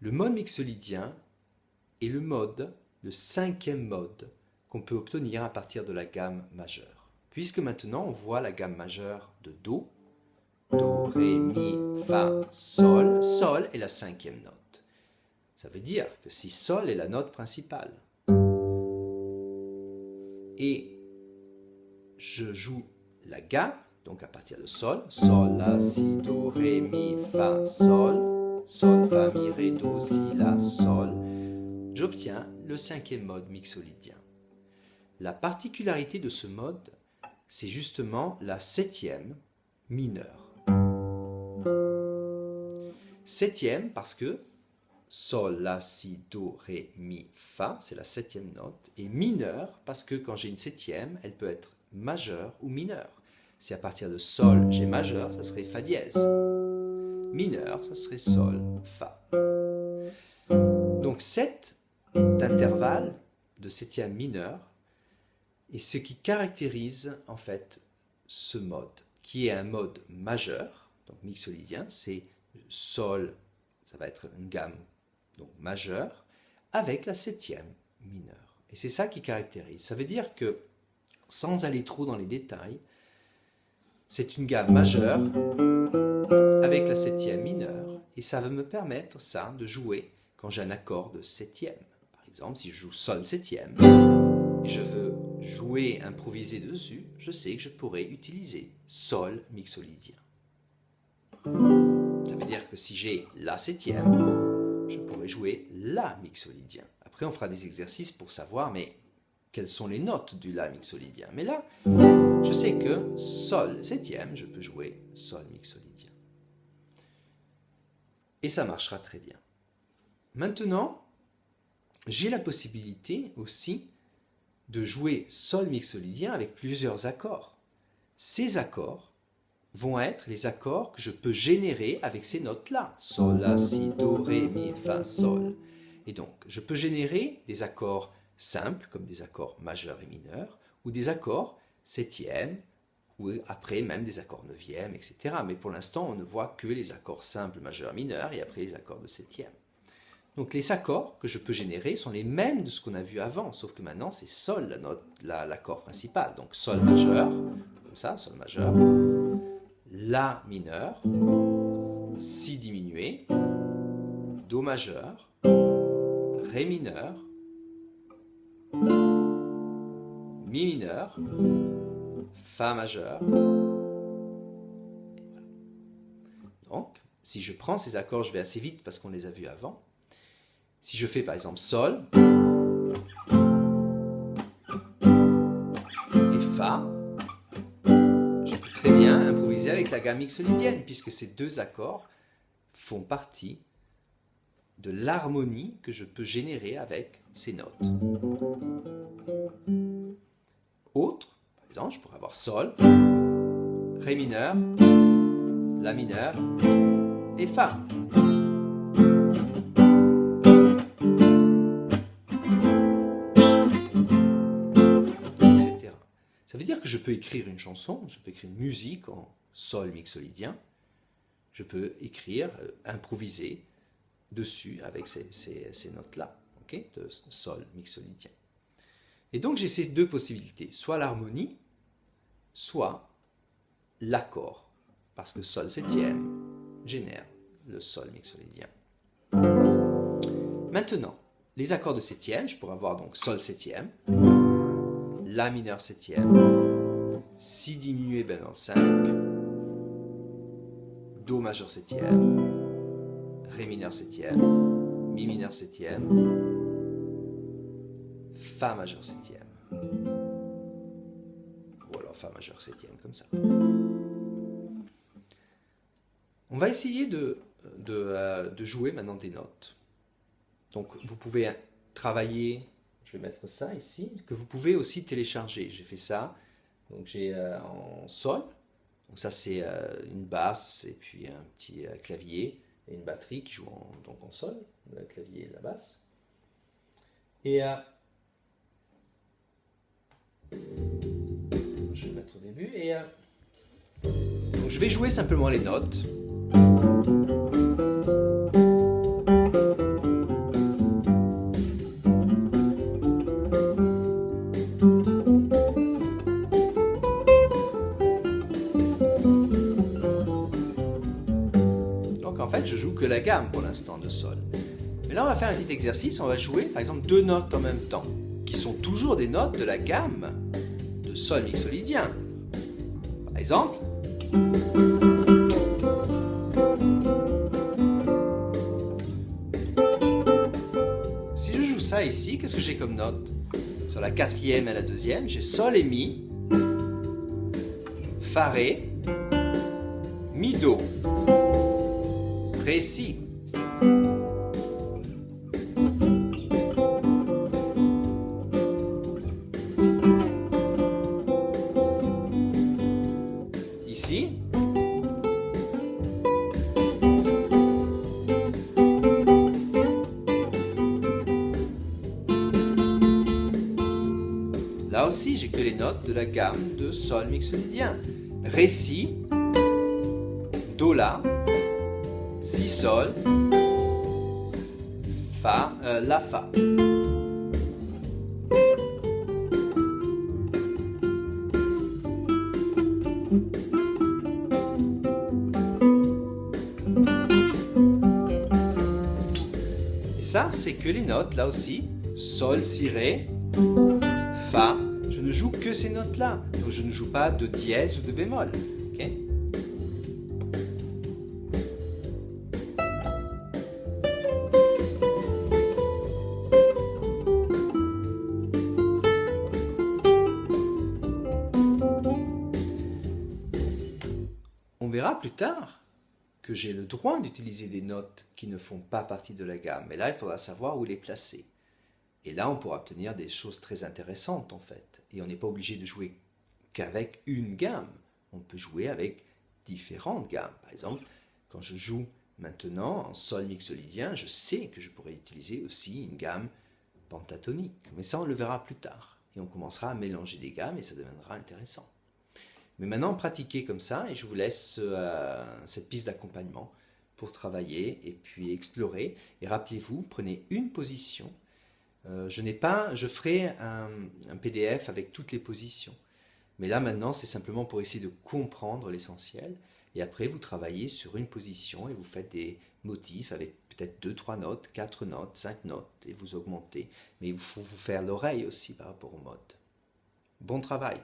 Le mode mixolydien est le cinquième mode qu'on peut obtenir à partir de la gamme majeure. Puisque maintenant on voit la gamme majeure de Do, Do, Ré, Mi, Fa, Sol. Sol est la cinquième note. Ça veut dire que si Sol est la note principale et je joue la gamme, donc à partir de Sol, Sol, La, Si, Do, Ré, Mi, Fa, Sol, Sol, Fa, Mi, Ré, Do, Si, La, Sol, j'obtiens le cinquième mode mixolydien. La particularité de ce mode, c'est justement la septième mineure. Septième parce que Sol, La, Si, Do, Ré, Mi, Fa, c'est la septième note, et mineure parce que quand j'ai une septième, elle peut être majeure ou mineure. Si à partir de Sol, j'ai majeur, ça serait Fa dièse. Mineur, ça serait Sol, Fa. Donc cet intervalle de septième mineure est ce qui caractérise en fait ce mode, qui est un mode majeur, donc mixolydien, c'est Sol, ça va être une gamme donc majeure, avec la septième mineure. Et c'est ça qui caractérise. Ça veut dire que, sans aller trop dans les détails, c'est une gamme majeure avec la septième mineure, et ça va me permettre ça de jouer quand j'ai un accord de septième. Par exemple, si je joue Sol septième, et je veux jouer, improviser dessus, je sais que je pourrais utiliser Sol mixolydien. Ça veut dire que si j'ai La septième, je pourrais jouer La mixolydien. Après, on fera des exercices pour savoir, mais quelles sont les notes du La mixolydien. Mais là, je sais que Sol septième, je peux jouer Sol mixolydien. Et ça marchera très bien. Maintenant, j'ai la possibilité aussi de jouer Sol mixolydien avec plusieurs accords. Ces accords vont être les accords que je peux générer avec ces notes-là. Sol, La, Si, Do, Ré, Mi, Fa, Sol. Et donc, je peux générer des accords simples, comme des accords majeurs et mineurs, ou des accords septièmes, ou après même des accords neuvièmes, etc. Mais pour l'instant, on ne voit que les accords simples, majeurs, mineurs, et après les accords de septième. Donc les accords que je peux générer sont les mêmes de ce qu'on a vu avant, sauf que maintenant c'est Sol l'accord principal. Donc Sol majeur, comme ça, Sol majeur, La mineur, Si diminué, Do majeur, Ré mineur, Mi mineur, Fa majeur. Donc, si je prends ces accords, je vais assez vite parce qu'on les a vus avant. Si je fais par exemple Sol et Fa, je peux très bien improviser avec la gamme mixolydienne puisque ces deux accords font partie de l'harmonie que je peux générer avec ces notes. Autre, par exemple, je pourrais avoir Sol, Ré mineur, La mineur et Fa. Etc. Ça veut dire que je peux écrire une chanson, je peux écrire une musique en Sol mixolydien, je peux écrire, improviser dessus avec ces notes-là, okay, de Sol mixolydien. Et donc j'ai ces deux possibilités, soit l'harmonie, soit l'accord, parce que Sol septième génère le Sol mixolydien. Maintenant, les accords de septième, je pourrais avoir donc Sol septième, La mineur septième, Si diminué bémol 5, Do majeur septième, Ré mineur septième, Mi mineur septième, Fa majeur septième. Ou alors Fa majeur septième, comme ça. On va essayer de jouer maintenant des notes. Donc vous pouvez travailler, je vais mettre ça ici, que vous pouvez aussi télécharger. J'ai fait ça, donc j'ai en Sol, donc ça c'est une basse et puis un petit clavier et une batterie qui joue donc en Sol, le clavier et la basse. Et je vais le mettre au début et donc je vais jouer simplement les notes. gamme pour l'instant de sol. Mais là, on va faire un petit exercice. On va jouer, par exemple, 2 notes en même temps, qui sont toujours des notes de la gamme de sol mixolydien. Par exemple, si je joue ça ici, qu'est-ce que j'ai comme note? Sur la 4e et la 2e, j'ai sol et mi, fa ré, mi do, ré si. Ici, là aussi, j'ai que les notes de la gamme de sol mixolydien. Ré si, do la, si sol, fa, la fa. Et ça, c'est que les notes, là aussi, sol, si, ré, fa. Je ne joue que ces notes-là. Donc je ne joue pas de dièse ou de bémol. Okay? On verra plus tard que j'ai le droit d'utiliser des notes qui ne font pas partie de la gamme. Mais là, il faudra savoir où les placer. Et là, on pourra obtenir des choses très intéressantes, en fait. Et on n'est pas obligé de jouer qu'avec une gamme. On peut jouer avec différentes gammes. Par exemple, quand je joue maintenant en sol mixolydien, je sais que je pourrais utiliser aussi une gamme pentatonique. Mais ça, on le verra plus tard. Et on commencera à mélanger des gammes et ça deviendra intéressant. Mais maintenant, pratiquez comme ça et je vous laisse cette piste d'accompagnement pour travailler et puis explorer. Et rappelez-vous, prenez une position. Je ferai un PDF avec toutes les positions. Mais là, maintenant, c'est simplement pour essayer de comprendre l'essentiel. Et après, vous travaillez sur une position et vous faites des motifs avec peut-être 2, 3 notes, 4 notes, 5 notes et vous augmentez. Mais il faut vous faire l'oreille aussi par rapport au mode. Bon travail!